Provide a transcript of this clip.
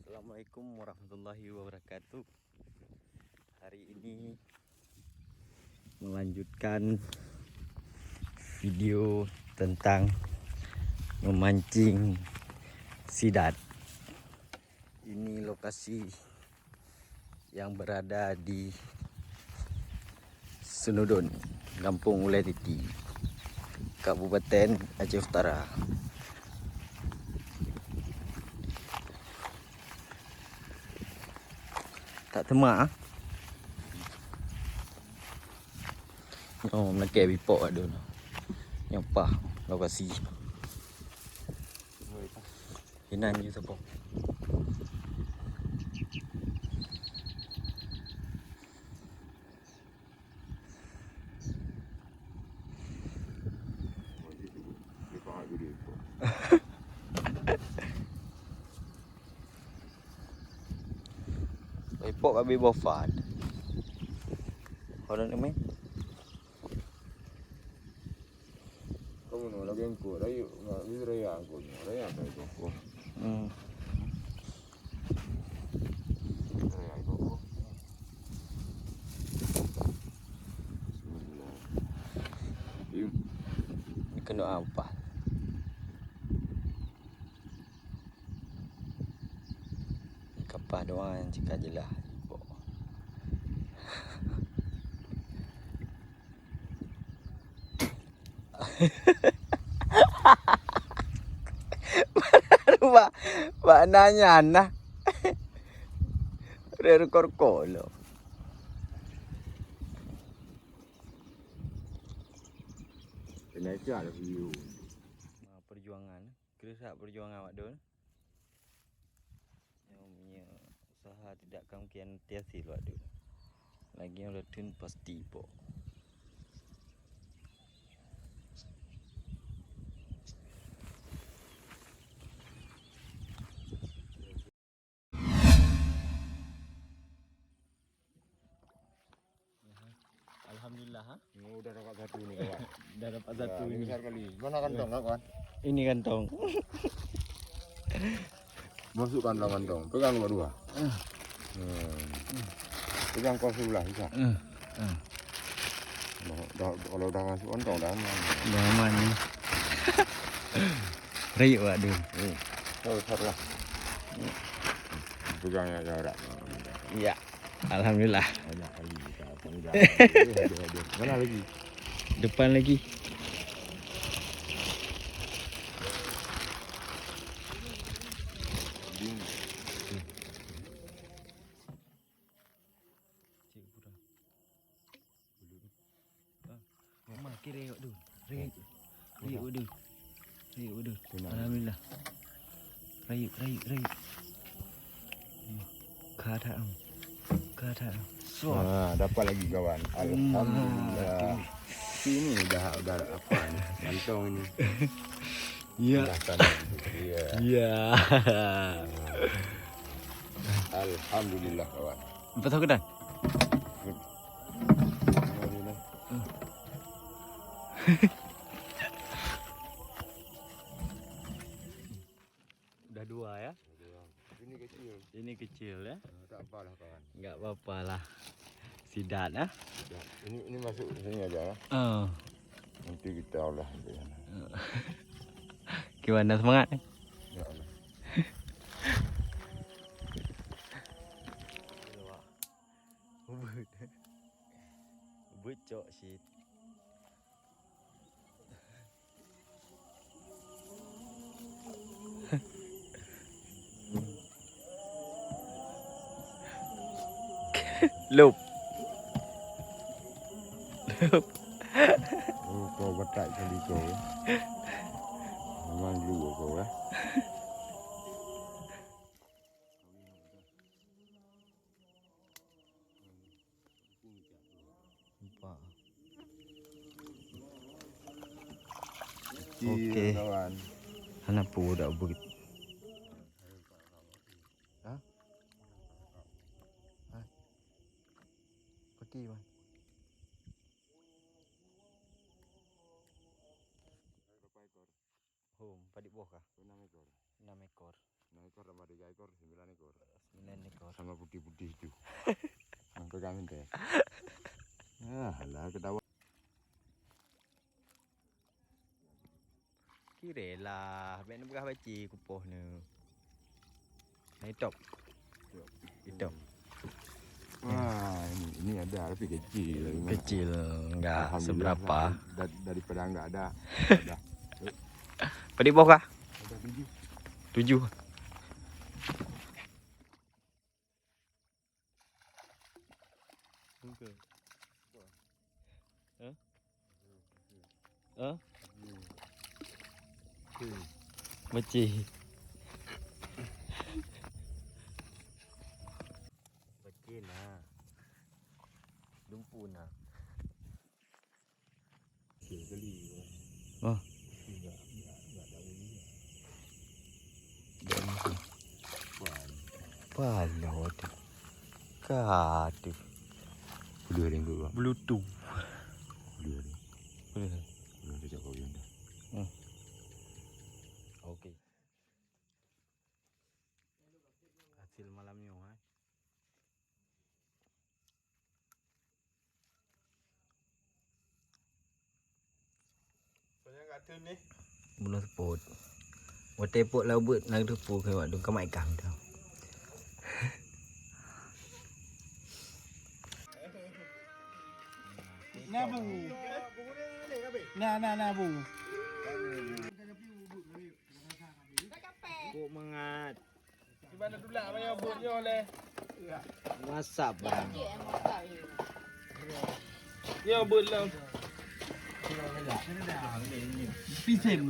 Assalamualaikum warahmatullahi wabarakatuh. Hari ini melanjutkan video tentang memancing sidat. Ini lokasi yang berada di Senudun, Kampung Uletiti, Kabupaten Aceh Utara. Tak temak ah. Oh, nak bipok ada tu. Nyopah lokasi. Hinan je siapa. Bipok kabi bofad. Orang ni main. Kamu nak lagi angkut, ayo nak ni raya angkut, raya apa itu? Raya itu. Bismillah. Ni kena apa? Kapah doang jika jelah. Pak nanya nah. Rekor kolo. Kena cak lah view. Perjuangan, keresak perjuangan awak dun. Yang punya usaha tidak kemungkinan tiasi awak dun. Lagi yang letun pasti po. Alhamdulillah ha. Oh, dah dapat satu ni kawan. Dah dapat satu Ini ini. besar kali. Mana kantong kawan? Ini kantong. Masukkan dalam kantong. Pegang dua-dua. Pegang kau sebelah bisa. Kalau dah masuk kantong dah aman. Dah aman ni. Rayuk awak dun. Tahu lah. Pegang yang jarak. Ya. Alhamdulillah. Banyak kali kita panggil. Mana lagi? Depan lagi. Kira tu. Rayuk tu. Alhamdulillah. Rayuk. Kata. Dapat lagi kawan. Alhamdulillah. Ini dah apa ni? Kantong ini. Ya. Ya. Alhamdulillah kawan. Betul ke dah? Udah dua ya? Ini kecil. Ini kecil ya? Tak apalah kawan. Enggak apa-apalah. Sidat ah. Ini masuk sini aja ya. Nanti kita olah. Gimana semangat? Ya Allah. Becok shit. Lup. Oh, kau betak kali kau. Memang dulu kau ya. Okey. Kawan. Kenapa budak begitu? Ha? Pergi bang. Berapa ekor? Oh, padik buah kah? 6 ekor. 6 ekor. 6 ekor dah ada ekor, 9 ekor. 9 ekor. Sama putih-putih itu. Yang pegangin teh. Lah ketawa. Kira lah, baik nak berah baci kupoh ni. Naik top. Hitam. Wah, ini ada tapi kecil. Kecil, enggak Alhamdulillah seberapa. lah, daripada enggak ada. Ada. Pada bawah kah? Ada 7. 7. Okay. Baci. Baci lah. Dumpu nak. Sekali. Oh. Enggak tahu ni. Palau tu. Katu. Boleh ada enggak? Bluetooth. Boleh ada. Boleh. Boleh ada kau yang dah. Okey. Hasil malamnya Soalnya enggak ada ni. Bunuh seput. Watepok lah buat nak depu ke waktu kau mai kam tu. Nah bu. Nah bu. Kok mengat. Di mana dulu lah bayar botnya oleh. WhatsApp bang. Ya bot lah. Pisen